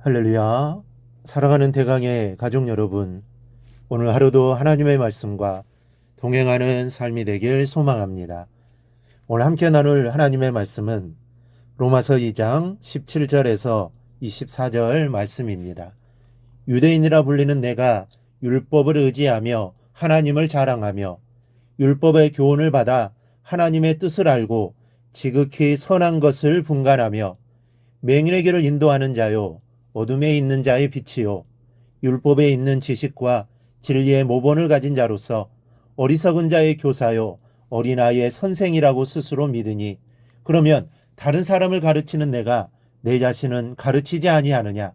할렐루야. 사랑하는 대강의 가족 여러분, 오늘 하루도 하나님의 말씀과 동행하는 삶이 되길 소망합니다. 오늘 함께 나눌 하나님의 말씀은 로마서 2장 17절에서 24절 말씀입니다. 유대인이라 불리는 내가 율법을 의지하며 하나님을 자랑하며 율법의 교훈을 받아 하나님의 뜻을 알고 지극히 선한 것을 분간하며 맹인의 길을 인도하는 자요 어둠에 있는 자의 빛이요 율법에 있는 지식과 진리의 모본을 가진 자로서 어리석은 자의 교사요 어린아이의 선생이라고 스스로 믿으니 그러면 다른 사람을 가르치는 내가 내 자신은 가르치지 아니하느냐?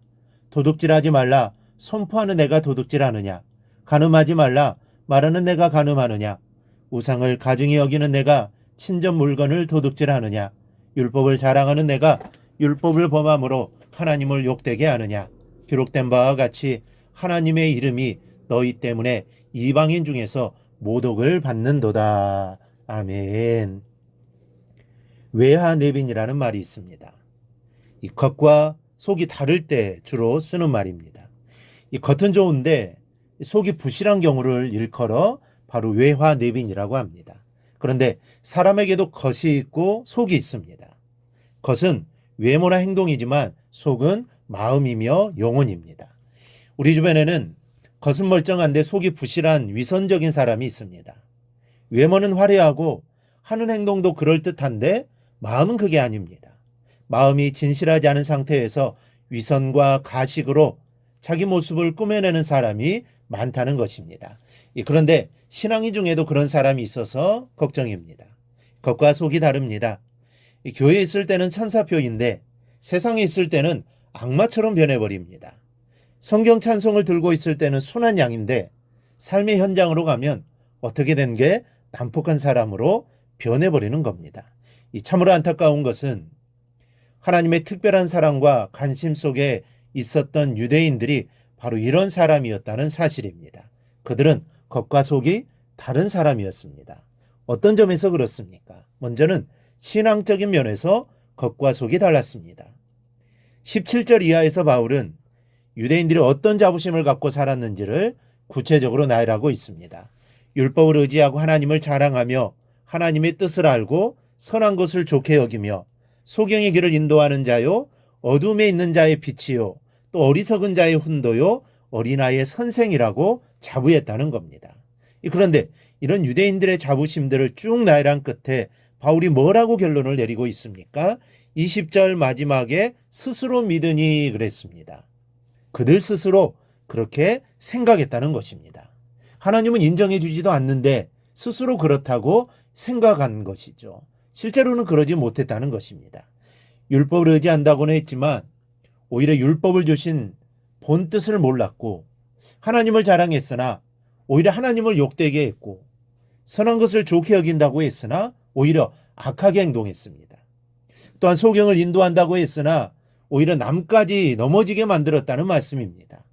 도둑질하지 말라 선포하는 내가 도둑질하느냐? 간음하지 말라 말하는 내가 간음하느냐? 우상을 가증히 여기는 내가 친접 물건을 도둑질하느냐? 율법을 자랑하는 내가 율법을 범함으로 하나님을 욕되게 하느냐? 기록된 바와 같이 하나님의 이름이 너희 때문에 이방인 중에서 모독을 받는도다. 아멘. 외하내빈이라는 말이 있습니다. 이 겉과 속이 다를 때 주로 쓰는 말입니다. 이 겉은 좋은데 속이 부실한 경우를 일컬어 바로 외화내빈이라고 합니다. 그런데 사람에게도 겉이 있고 속이 있습니다. 겉은 외모나 행동이지만 속은 마음이며 영혼입니다. 우리 주변에는 겉은 멀쩡한데 속이 부실한 위선적인 사람이 있습니다. 외모는 화려하고 하는 행동도 그럴듯한데 마음은 그게 아닙니다. 마음이 진실하지 않은 상태에서 위선과 가식으로 자기 모습을 꾸며내는 사람이 많다는 것입니다. 그런데 신앙인 중에도 그런 사람이 있어서 걱정입니다. 겉과 속이 다릅니다. 교회에 있을 때는 천사표인데 세상에 있을 때는 악마처럼 변해버립니다. 성경 찬송을 들고 있을 때는 순한 양인데 삶의 현장으로 가면 어떻게 된 게 난폭한 사람으로 변해버리는 겁니다. 참으로 안타까운 것은 하나님의 특별한 사랑과 관심 속에 있었던 유대인들이 바로 이런 사람이었다는 사실입니다. 그들은 겉과 속이 다른 사람이었습니다. 어떤 점에서 그렇습니까? 먼저는 신앙적인 면에서 겉과 속이 달랐습니다. 17절 이하에서 바울은 유대인들이 어떤 자부심을 갖고 살았는지를 구체적으로 나열하고 있습니다. 율법을 의지하고 하나님을 자랑하며 하나님의 뜻을 알고 선한 것을 좋게 여기며 소경의 길을 인도하는 자요 어둠에 있는 자의 빛이요 또 어리석은 자의 훈도요 어린아이의 선생이라고 자부했다는 겁니다. 그런데 이런 유대인들의 자부심들을 쭉 나열한 끝에 바울이 뭐라고 결론을 내리고 있습니까? 20절 마지막에 스스로 믿으니 그랬습니다. 그들 스스로 그렇게 생각했다는 것입니다. 하나님은 인정해 주지도 않는데 스스로 그렇다고 생각한 것이죠. 실제로는 그러지 못했다는 것입니다. 율법을 의지한다고는 했지만 오히려 율법을 주신 본 뜻을 몰랐고 하나님을 자랑했으나 오히려 하나님을 욕되게 했고 선한 것을 좋게 여긴다고 했으나 오히려 악하게 행동했습니다. 또한 소경을 인도한다고 했으나 오히려 남까지 넘어지게 만들었다는 말씀입니다.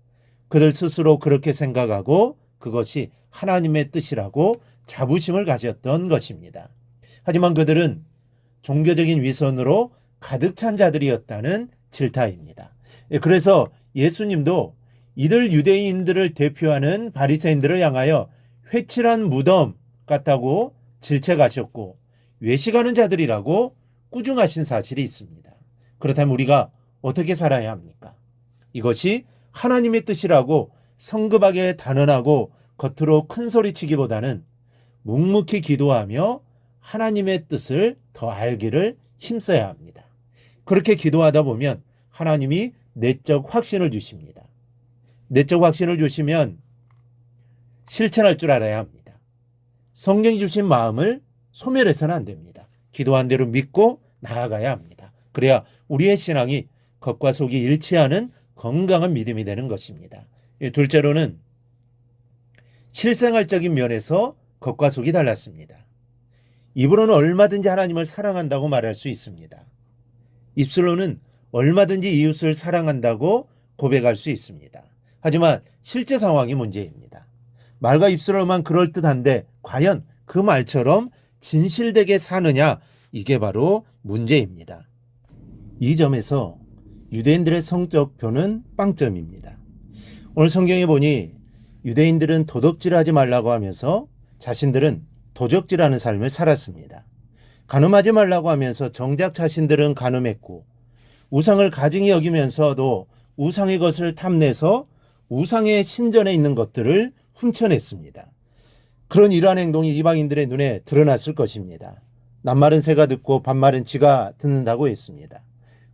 그들 스스로 그렇게 생각하고 그것이 하나님의 뜻이라고 자부심을 가졌던 것입니다. 하지만 그들은 종교적인 위선으로 가득 찬 자들이었다는 질타입니다. 그래서 예수님도 이들 유대인들을 대표하는 바리새인들을 향하여 회칠한 무덤 같다고 질책하셨고 외식하는 자들이라고 꾸중하신 사실이 있습니다. 그렇다면 우리가 어떻게 살아야 합니까? 이것이 하나님의 뜻이라고 성급하게 단언하고 겉으로 큰 소리치기보다는 묵묵히 기도하며 하나님의 뜻을 더 알기를 힘써야 합니다. 그렇게 기도하다 보면 하나님이 내적 확신을 주십니다. 내적 확신을 주시면 실천할 줄 알아야 합니다. 성령이 주신 마음을 소멸해서는 안 됩니다. 기도한 대로 믿고 나아가야 합니다. 그래야 우리의 신앙이 겉과 속이 일치하는 건강한 믿음이 되는 것입니다. 둘째로는 실생활적인 면에서 겉과 속이 달랐습니다. 입으로는 얼마든지 하나님을 사랑한다고 말할 수 있습니다. 입술로는 얼마든지 이웃을 사랑한다고 고백할 수 있습니다. 하지만 실제 상황이 문제입니다. 말과 입술로만 그럴듯한데 과연 그 말처럼 진실되게 사느냐, 이게 바로 문제입니다. 이 점에서 유대인들의 성적 표는 빵점입니다. 오늘 성경에 보니 유대인들은 도덕질하지 말라고 하면서 자신들은 도적질하는 삶을 살았습니다. 간음하지 말라고 하면서 정작 자신들은 간음했고, 우상을 가증히 여기면서도 우상의 것을 탐내서 우상의 신전에 있는 것들을 훔쳐냈습니다. 그런 이러한 행동이 이방인들의 눈에 드러났을 것입니다. 낱말은 새가 듣고 반말은 쥐가 듣는다고 했습니다.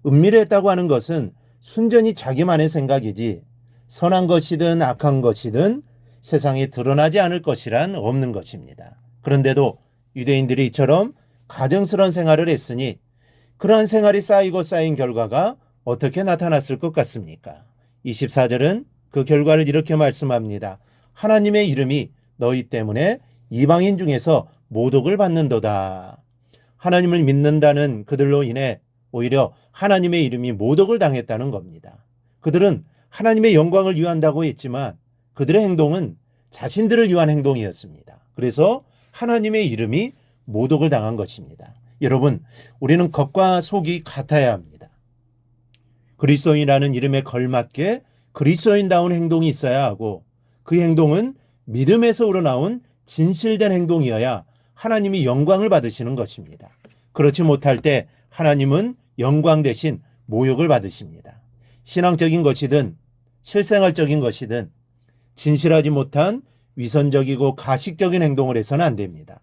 은밀했다고 하는 것은 순전히 자기만의 생각이지 선한 것이든 악한 것이든 세상에 드러나지 않을 것이란 없는 것입니다. 그런데도 유대인들이 이처럼 가정스러운 생활을 했으니 그러한 생활이 쌓이고 쌓인 결과가 어떻게 나타났을 것 같습니까? 24절은 그 결과를 이렇게 말씀합니다. 하나님의 이름이 너희 때문에 이방인 중에서 모독을 받는도다. 하나님을 믿는다는 그들로 인해 오히려 하나님의 이름이 모독을 당했다는 겁니다. 그들은 하나님의 영광을 위한다고 했지만 그들의 행동은 자신들을 위한 행동이었습니다. 그래서 하나님의 이름이 모독을 당한 것입니다. 여러분, 우리는 겉과 속이 같아야 합니다. 그리스도인이라는 이름에 걸맞게 그리스도인다운 행동이 있어야 하고, 그 행동은 믿음에서 우러나온 진실된 행동이어야 하나님이 영광을 받으시는 것입니다. 그렇지 못할 때 하나님은 영광 대신 모욕을 받으십니다. 신앙적인 것이든 실생활적인 것이든 진실하지 못한 위선적이고 가식적인 행동을 해서는 안 됩니다.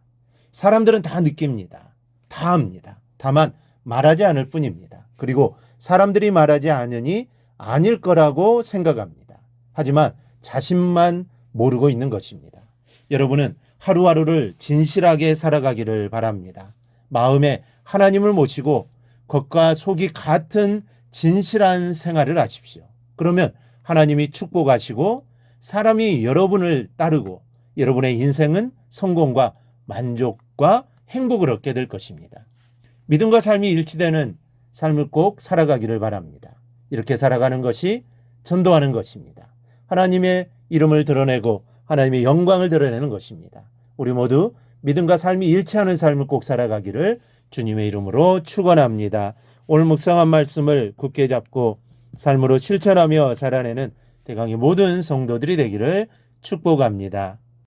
사람들은 다 느낍니다. 다 압니다. 다만 말하지 않을 뿐입니다. 그리고 사람들이 말하지 않으니 아닐 거라고 생각합니다. 하지만 자신만 모르고 있는 것입니다. 여러분은 하루하루를 진실하게 살아가기를 바랍니다. 마음에 하나님을 모시고 겉과 속이 같은 진실한 생활을 하십시오. 그러면 하나님이 축복하시고 사람이 여러분을 따르고 여러분의 인생은 성공과 만족과 행복을 얻게 될 것입니다. 믿음과 삶이 일치되는 삶을 꼭 살아가기를 바랍니다. 이렇게 살아가는 것이 전도하는 것입니다. 하나님의 이름을 드러내고 하나님의 영광을 드러내는 것입니다. 우리 모두 믿음과 삶이 일치하는 삶을 꼭 살아가기를 주님의 이름으로 축원합니다. 오늘 묵상한 말씀을 굳게 잡고 삶으로 실천하며 살아내는 대강의 모든 성도들이 되기를 축복합니다.